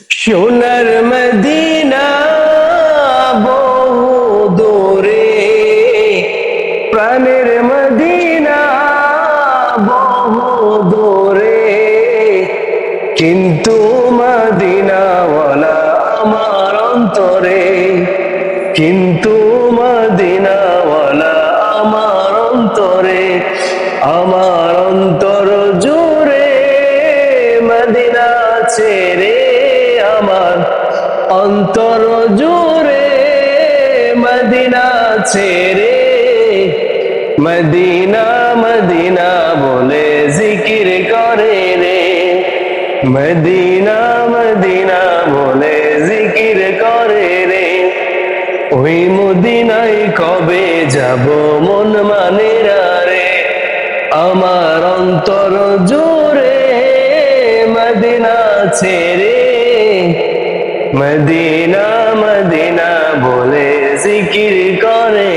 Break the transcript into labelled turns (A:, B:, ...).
A: সোনার মদিনা বহু দূরে, প্রাণের মদিনা বহু দূরে, কিন্তু মদিনাওয়ালা আমার অন্তরে, কিন্তু মদিনাওয়ালা আমার অন্তরে, আমার অন্তর জুড়ে মদিনা ছেড়ে, আমার অন্তর জুড়ে মদিনা ছেড়ে, মদিনা মদিনা বলে জিকির করে রে, মদিনা মদিনা বলে জিকির করে রে। ওই মদিনায় কবে যাব মন মানে না রে, আমার অন্তর জুড়ে মদিনা ছেড়ে, মদিনা মদিনা বলে জিকির করে